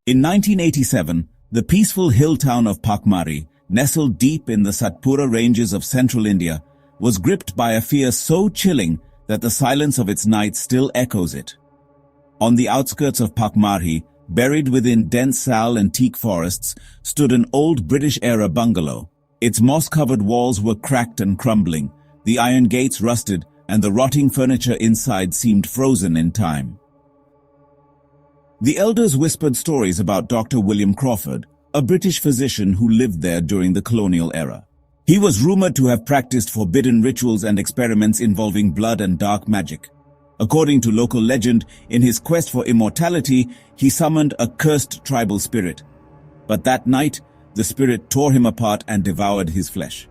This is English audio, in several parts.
In 1987, the peaceful hill town of Pakmari, nestled deep in the Satpura ranges of central India, was gripped by a fear so chilling that the silence of its night still echoes it. On the outskirts of Pakmari, buried within dense sal and teak forests, stood an old British-era bungalow. Its moss-covered walls were cracked and crumbling, the iron gates rusted, and the rotting furniture inside seemed frozen in time. The elders whispered stories about Dr. William Crawford, a British physician who lived there during the colonial era. He was rumored to have practiced forbidden rituals and experiments involving blood and dark magic. According to local legend, in his quest for immortality, he summoned a cursed tribal spirit. But that night, the spirit tore him apart and devoured his flesh.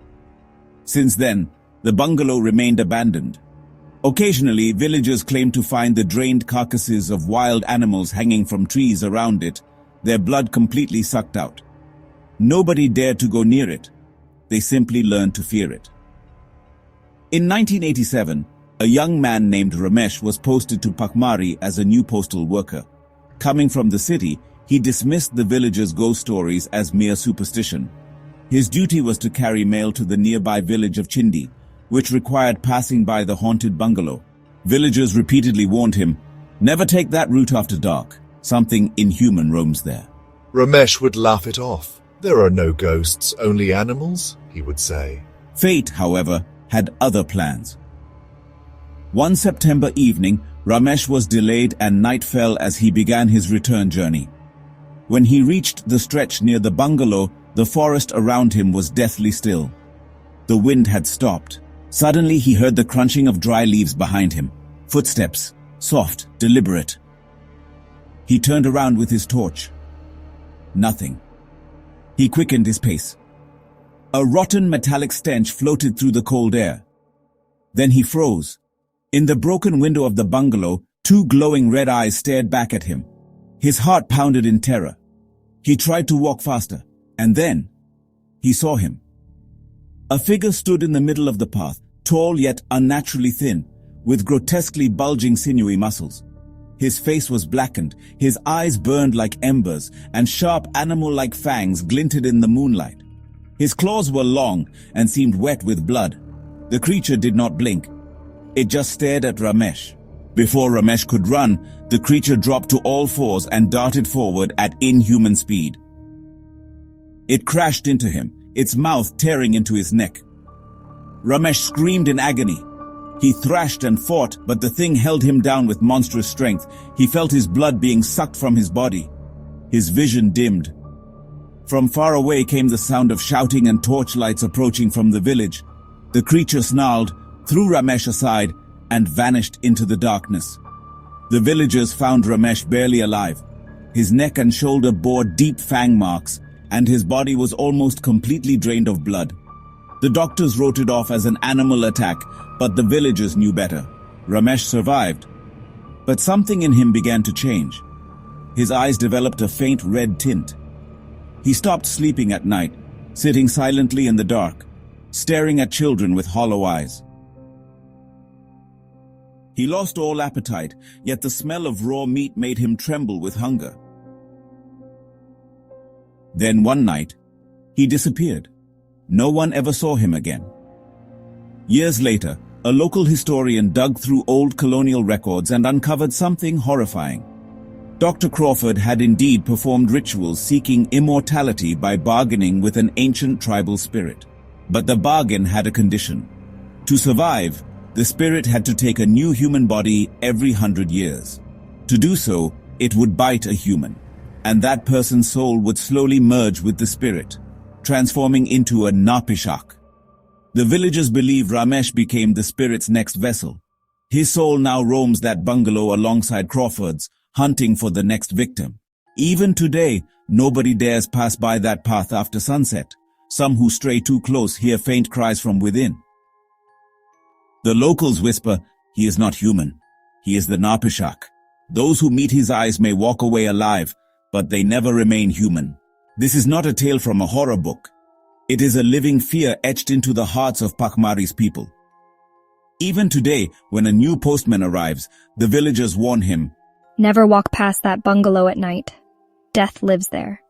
Since then, the bungalow remained abandoned. Occasionally, villagers claimed to find the drained carcasses of wild animals hanging from trees around it, their blood completely sucked out. Nobody dared to go near it. They simply learned to fear it. In 1987, a young man named Ramesh was posted to Pakmari as a new postal worker. Coming from the city, he dismissed the villagers' ghost stories as mere superstition. His duty was to carry mail to the nearby village of Chindi, which required passing by the haunted bungalow. Villagers repeatedly warned him, "Never take that route after dark. Something inhuman roams there." Ramesh would laugh it off. "There are no ghosts, only animals," he would say. Fate, however, had other plans. One September evening, Ramesh was delayed and night fell as he began his return journey. When he reached the stretch near the bungalow, the forest around him was deathly still. The wind had stopped. Suddenly he heard the crunching of dry leaves behind him. Footsteps, soft, deliberate. He turned around with his torch. Nothing. He quickened his pace. A rotten metallic stench floated through the cold air. Then he froze. In the broken window of the bungalow, two glowing red eyes stared back at him. His heart pounded in terror. He tried to walk faster, and then he saw him. A figure stood in the middle of the path, tall yet unnaturally thin, with grotesquely bulging sinewy muscles. His face was blackened, his eyes burned like embers, and sharp animal-like fangs glinted in the moonlight. His claws were long and seemed wet with blood. The creature did not blink. It just stared at Ramesh. Before Ramesh could run, the creature dropped to all fours and darted forward at inhuman speed. It crashed into him, its mouth tearing into his neck. Ramesh screamed in agony. He thrashed and fought, but the thing held him down with monstrous strength. He felt his blood being sucked from his body. His vision dimmed. From far away came the sound of shouting and torchlights approaching from the village. The creature snarled, threw Ramesh aside, and vanished into the darkness. The villagers found Ramesh barely alive. His neck and shoulder bore deep fang marks, and his body was almost completely drained of blood. The doctors wrote it off as an animal attack, but the villagers knew better. Ramesh survived. But something in him began to change. His eyes developed a faint red tint. He stopped sleeping at night, sitting silently in the dark, staring at children with hollow eyes. He lost all appetite, yet the smell of raw meat made him tremble with hunger. Then one night, he disappeared. No one ever saw him again. Years later, a local historian dug through old colonial records and uncovered something horrifying. Dr. Crawford had indeed performed rituals seeking immortality by bargaining with an ancient tribal spirit. But the bargain had a condition. To survive, the spirit had to take a new human body every 100 years. To do so, it would bite a human, and that person's soul would slowly merge with the spirit, transforming into a Narpishaach. The villagers believe Ramesh became the spirit's next vessel. His soul now roams that bungalow alongside Crawford's, hunting for the next victim. Even today, nobody dares pass by that path after sunset. Some who stray too close hear faint cries from within. The locals whisper, "He is not human. He is the Narpishaach." Those who meet his eyes may walk away alive, but they never remain human. This is not a tale from a horror book. It is a living fear etched into the hearts of Pakmari's people. Even today, when a new postman arrives, the villagers warn him, "Never walk past that bungalow at night. Death lives there.